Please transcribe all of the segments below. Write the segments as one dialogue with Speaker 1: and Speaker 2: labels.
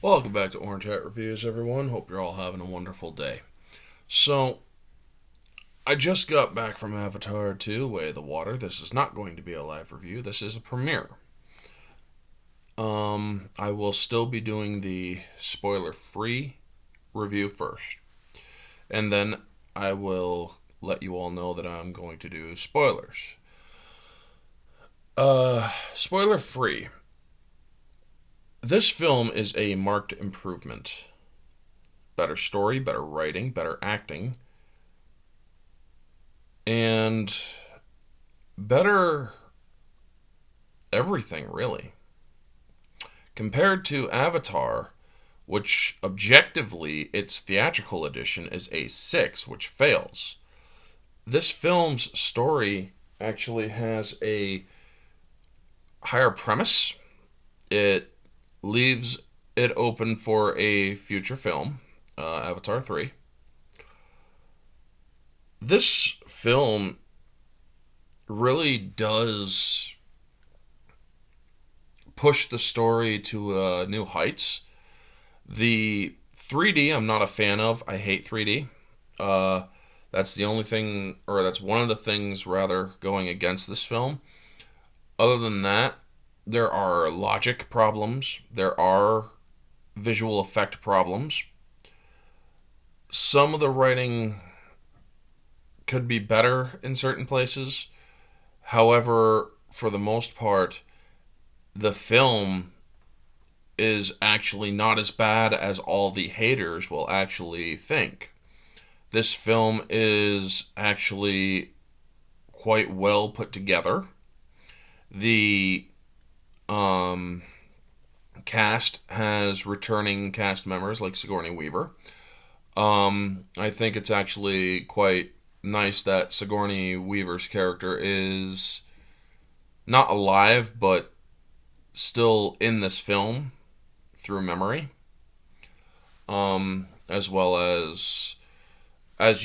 Speaker 1: Welcome back to Orange Hat Reviews, everyone. Hope you're all having a wonderful day. So, I just got back from Avatar 2, Way of the Water. This is not going to be a live review, this is a premiere. I will still be doing the spoiler free review first. And then I will let you all know that I'm going to do spoilers. Spoiler free. This film is a marked improvement. Better story, better writing, better acting, and better everything, really. Compared to Avatar, which objectively, its theatrical edition is a 6, which fails. This film's story actually has a higher premise. It leaves it open for a future film, Avatar 3. This film really does push the story to new heights. The 3D, I'm not a fan of. I hate 3D. That's the only thing, or that's one of the things, rather, going against this film. Other than that, there are logic problems. There are visual effect problems. Some of the writing could be better in certain places. However, for the most part, the film is actually not as bad as all the haters will actually think. This film is actually quite well put together. The cast has returning cast members like Sigourney Weaver. I think it's actually quite nice that Sigourney Weaver's character is not alive, but still in this film through memory. As well as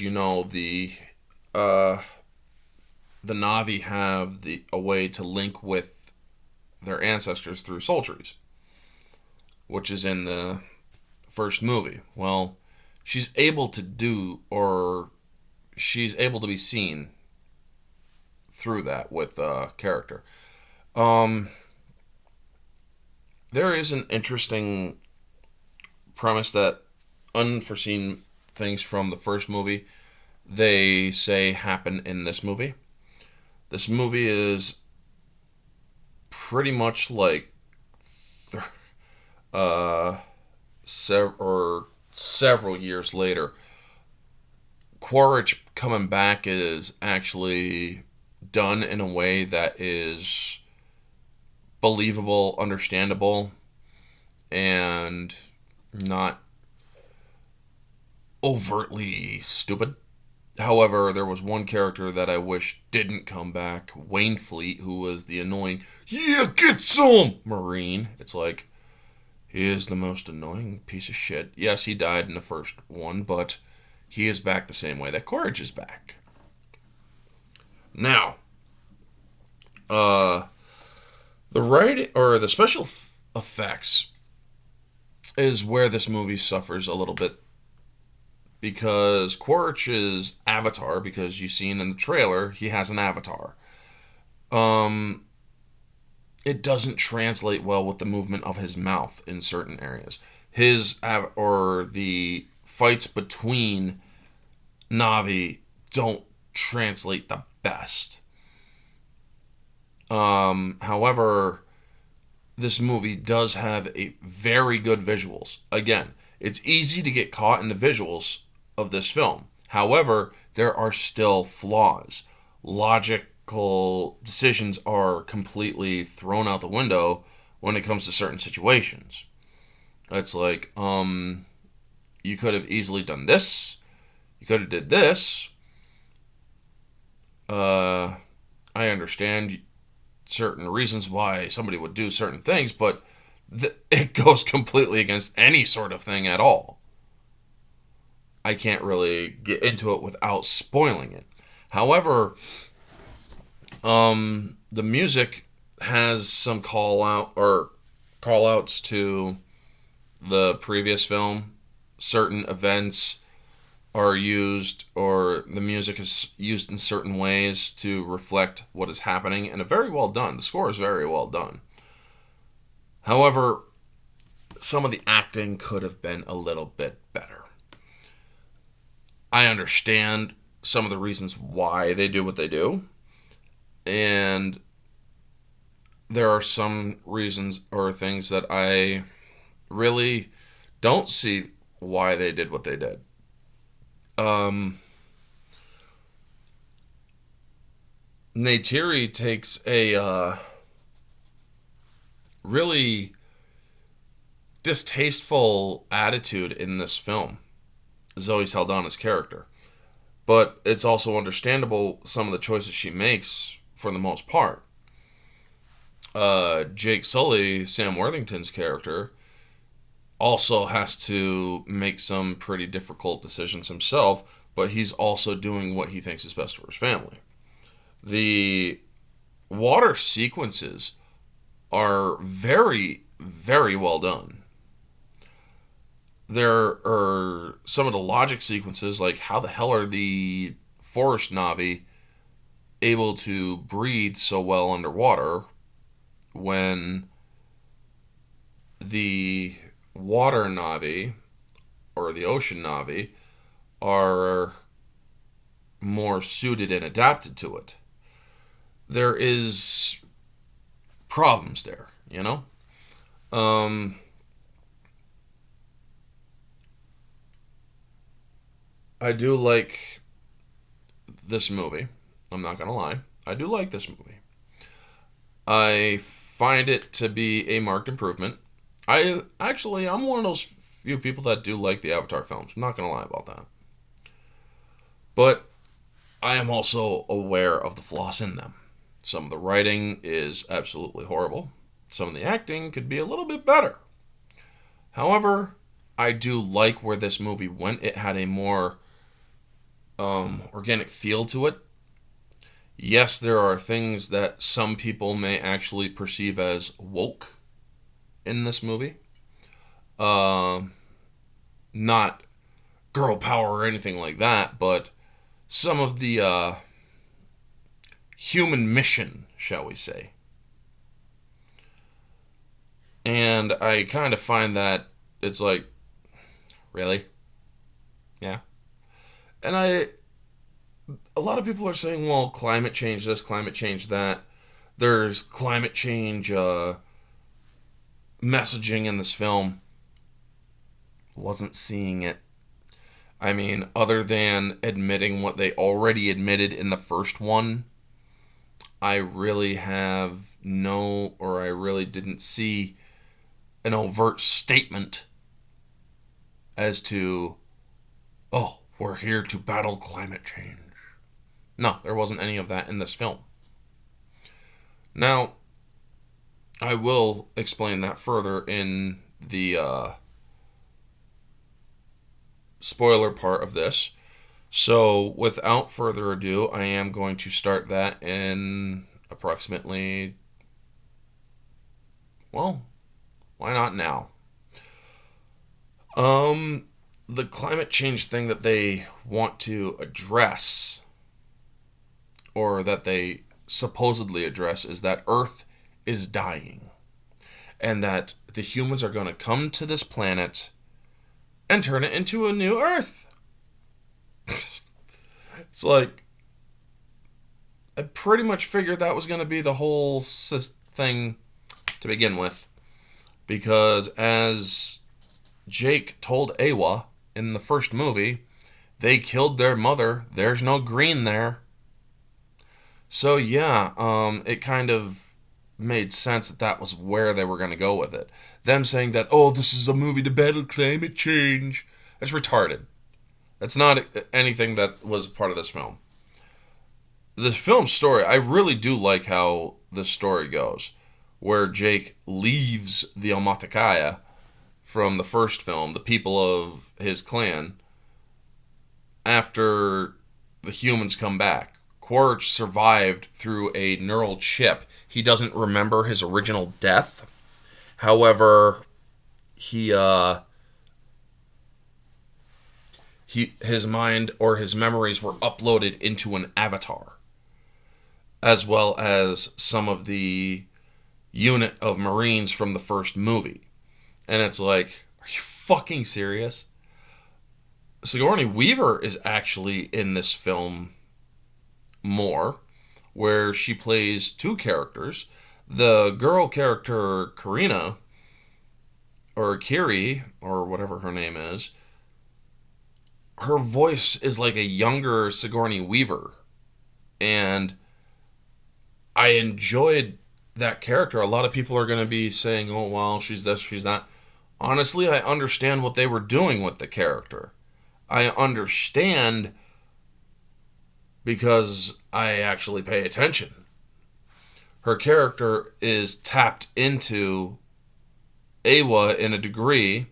Speaker 1: you know, the Na'vi have a way to link with their ancestors through soul trees, which is in the first movie. Well, she's able to do, or she's able to be seen through that with character. There is an interesting premise that unforeseen things from the first movie they say happen in this movie. This movie is pretty much like several years later. Quaritch coming back is actually done in a way that is believable, understandable, and not overtly stupid. However, there was one character that I wish didn't come back, Wainfleet, who was the annoying, yeah, get some Marine. It's like, he is the most annoying piece of shit. Yes, he died in the first one, but he is back the same way that Courage is back. Now, the writing, or the special effects, is where this movie suffers a little bit, because Quaritch's avatar, because you've seen in the trailer, he has an avatar. It doesn't translate well with the movement of his mouth in certain areas. Or the fights between Na'vi don't translate the best. However, this movie does have a very good visuals. Again, it's easy to get caught in the visuals of this film. However, there are still flaws. Logical decisions are completely thrown out the window when it comes to certain situations. It's like, you could have easily done this. You could have did this. I understand certain reasons why somebody would do certain things, but it goes completely against any sort of thing at all. I can't really get into it without spoiling it. However, the music has some call outs to the previous film, certain events are used, or the music is used in certain ways to reflect what is happening, and very well done. The score is very well done. However, some of the acting could have been a little bit better. I understand some of the reasons why they do what they do, and there are some reasons or things that I really don't see why they did what they did. Neytiri takes a really distasteful attitude in this film, Zoe Saldana's character. But it's also understandable some of the choices she makes for the most part. Jake Sully, Sam Worthington's character, also has to make some pretty difficult decisions himself, but he's also doing what he thinks is best for his family. The water sequences are very, very well done. There are some of the logic sequences, like how the hell are the forest Na'vi able to breathe so well underwater when the water Na'vi or the ocean Na'vi are more suited and adapted to it. There is problems there, you know? I do like this movie. I'm not gonna lie. I do like this movie. I find it to be a marked improvement. I'm one of those few people that do like the Avatar films. I'm not gonna lie about that. But I am also aware of the flaws in them. Some of the writing is absolutely horrible. Some of the acting could be a little bit better. However, I do like where this movie went. It had a more organic feel to it. Yes, there are things that some people may actually perceive as woke in this movie. Not girl power or anything like that, but some of the human mission, shall we say. And I kind of find that it's like, really? Yeah. And a lot of people are saying, well, climate change this, climate change that. There's climate change messaging in this film. Wasn't seeing it. I mean, other than admitting what they already admitted in the first one, I really didn't see an overt statement as to, oh, we're here to battle climate change. No, there wasn't any of that in this film. Now, I will explain that further in the spoiler part of this. So, without further ado, I am going to start that in approximately, well, why not now? The climate change thing that they want to address, or that they supposedly address, is that Earth is dying. And that the humans are going to come to this planet and turn it into a new Earth. It's like, I pretty much figured that was going to be the whole thing to begin with. Because as Jake told Eywa in the first movie, they killed their mother. There's no green there. So yeah, it kind of made sense that was where they were going to go with it. Them saying that, oh, this is a movie to battle climate change. That's retarded. That's not anything that was part of this film. The film story, I really do like how the story goes, where Jake leaves the Omaticaya from the first film, the people of his clan, after the humans come back. Quaritch survived through a neural chip. He doesn't remember his original death. However, he his mind or his memories were uploaded into an avatar, as well as some of the unit of Marines from the first movie. And it's like, are you fucking serious? Sigourney Weaver is actually in this film more, where she plays two characters. The girl character, Karina, or Kiri, or whatever her name is, her voice is like a younger Sigourney Weaver. And I enjoyed that character. A lot of people are going to be saying, oh, well, she's this, she's that. Honestly, I understand what they were doing with the character. I understand because I actually pay attention. Her character is tapped into Eywa in a degree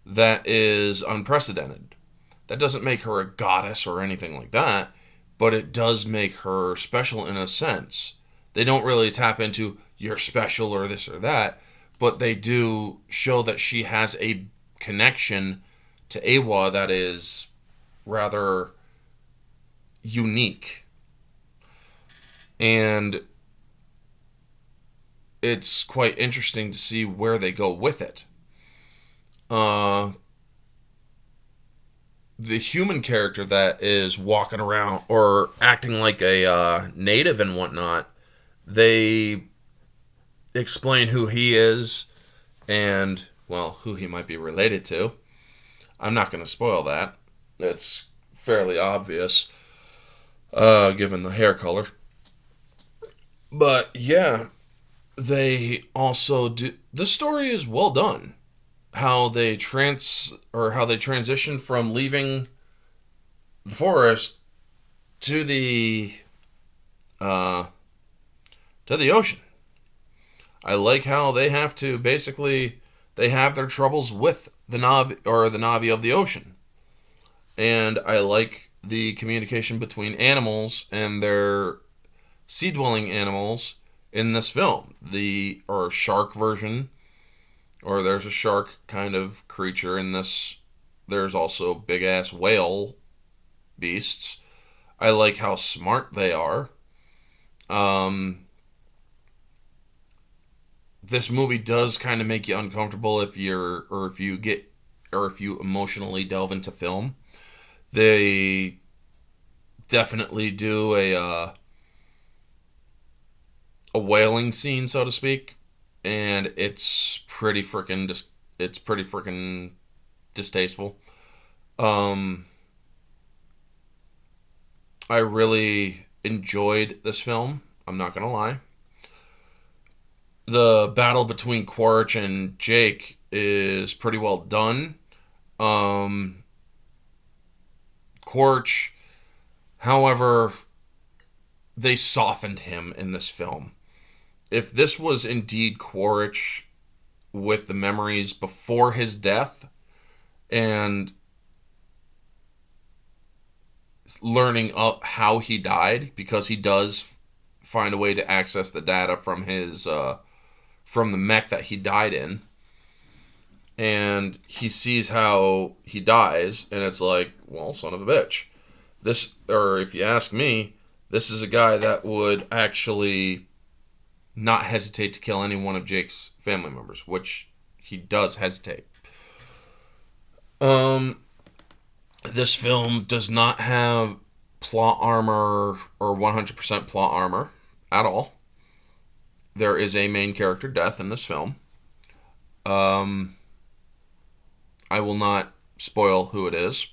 Speaker 1: that is unprecedented. That doesn't make her a goddess or anything like that, but it does make her special in a sense. They don't really tap into you're special or this or that, but they do show that she has a connection to Eywa that is rather unique. And it's quite interesting to see where they go with it. The human character that is walking around or acting like a native and whatnot, they explain who he is and, well, who he might be related to. I'm not going to spoil that. It's fairly obvious, given the hair color. But yeah, they also do. The story is well done. How they transition from leaving the forest to the ocean. I like how they have to basically they have their troubles with the Na'vi of the ocean, and I like the communication between animals and their sea dwelling animals in this film. The or shark version. Or there's a shark kind of creature in this. There's also big ass whale beasts. I like how smart they are. This movie does kind of make you uncomfortable if you emotionally delve into film. They definitely do a whaling scene, so to speak, and it's pretty freaking distasteful. I really enjoyed this film. I'm not gonna lie. The battle between Quaritch and Jake is pretty well done. Quaritch, however, they softened him in this film. If this was indeed Quaritch with the memories before his death and learning up how he died, because he does find a way to access the data from his from the mech that he died in, and he sees how he dies, and it's like, well, son of a bitch. This, or if you ask me, this is a guy that would actually not hesitate to kill any one of Jake's family members, which he does hesitate. This film does not have plot armor or 100% plot armor at all. There is a main character death in this film. I will not spoil who it is,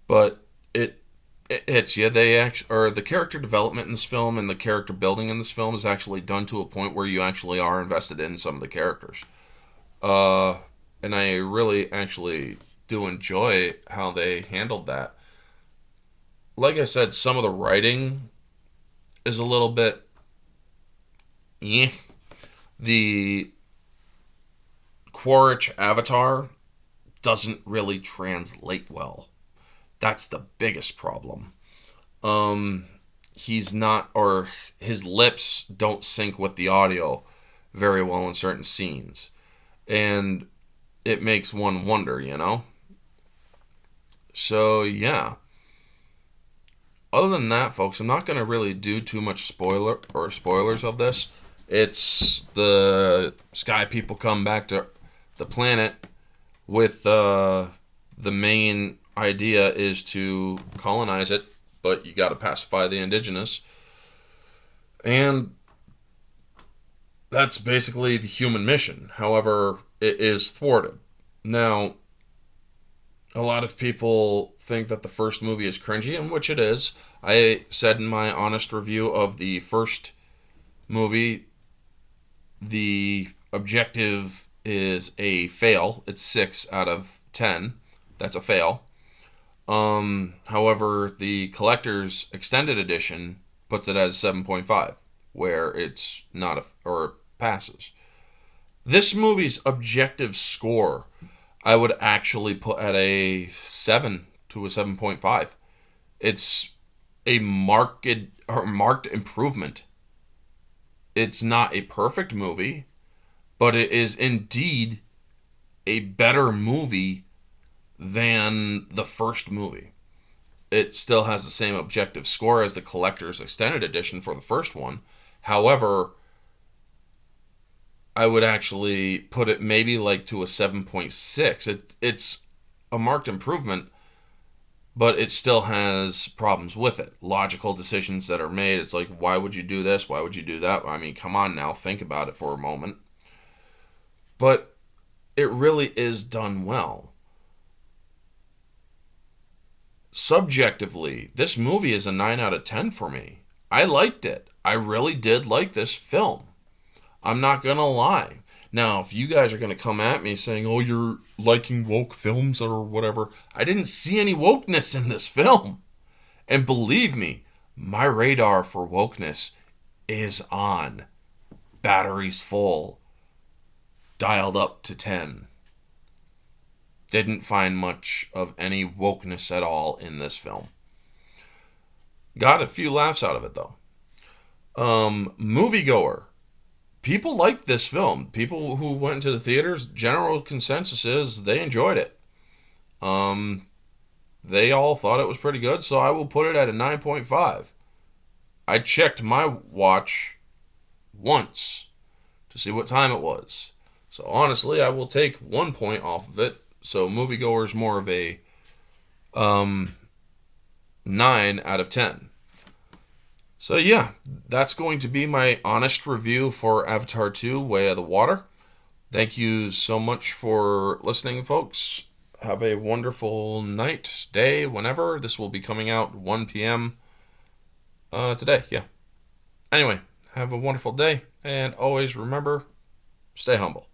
Speaker 1: but it hits you. The character development in this film and the character building in this film is actually done to a point where you actually are invested in some of the characters. And I really actually do enjoy how they handled that. Like I said, some of the writing is a little bit The Quaritch avatar doesn't really translate well. That's the biggest problem. He's not, or his lips don't sync with the audio very well in certain scenes. And it makes one wonder, you know? So, yeah. Other than that, folks, I'm not going to really do too much spoilers of this. It's the sky people come back to the planet with the main idea is to colonize it, but you got to pacify the indigenous. And that's basically the human mission. However, it is thwarted. Now, a lot of people think that the first movie is cringy, and which it is. I said in my honest review of the first movie, the objective is a fail. It's 6 out of 10. That's a fail. However, the collector's extended edition puts it as 7.5, where it's not a or passes. This movie's objective score, I would actually put at a 7 to a 7.5. It's a marked improvement. It's not a perfect movie, but it is indeed a better movie than the first movie. It still has the same objective score as the collector's extended edition for the first one. However, I would actually put it maybe like to a 7.6. It's a marked improvement, but it still has problems with it. Logical decisions that are made. It's like, why would you do this? Why would you do that? I mean, come on now, think about it for a moment. But it really is done well. Subjectively, this movie is a 9 out of 10 for me. I liked it. I really did like this film. I'm not going to lie. Now, if you guys are going to come at me saying, oh, you're liking woke films or whatever, I didn't see any wokeness in this film. And believe me, my radar for wokeness is on. Batteries full. Dialed up to 10. Didn't find much of any wokeness at all in this film. Got a few laughs out of it, though. Moviegoer. People liked this film. People who went to the theaters, general consensus is they enjoyed it. They all thought it was pretty good, so I will put it at a 9.5. I checked my watch once to see what time it was. So honestly, I will take 1 point off of it. So moviegoer is more of a 9 out of 10. So yeah, that's going to be my honest review for Avatar 2, Way of the Water. Thank you so much for listening, folks. Have a wonderful night, day, whenever. This will be coming out 1 p.m. Today, yeah. Anyway, have a wonderful day, and always remember, stay humble.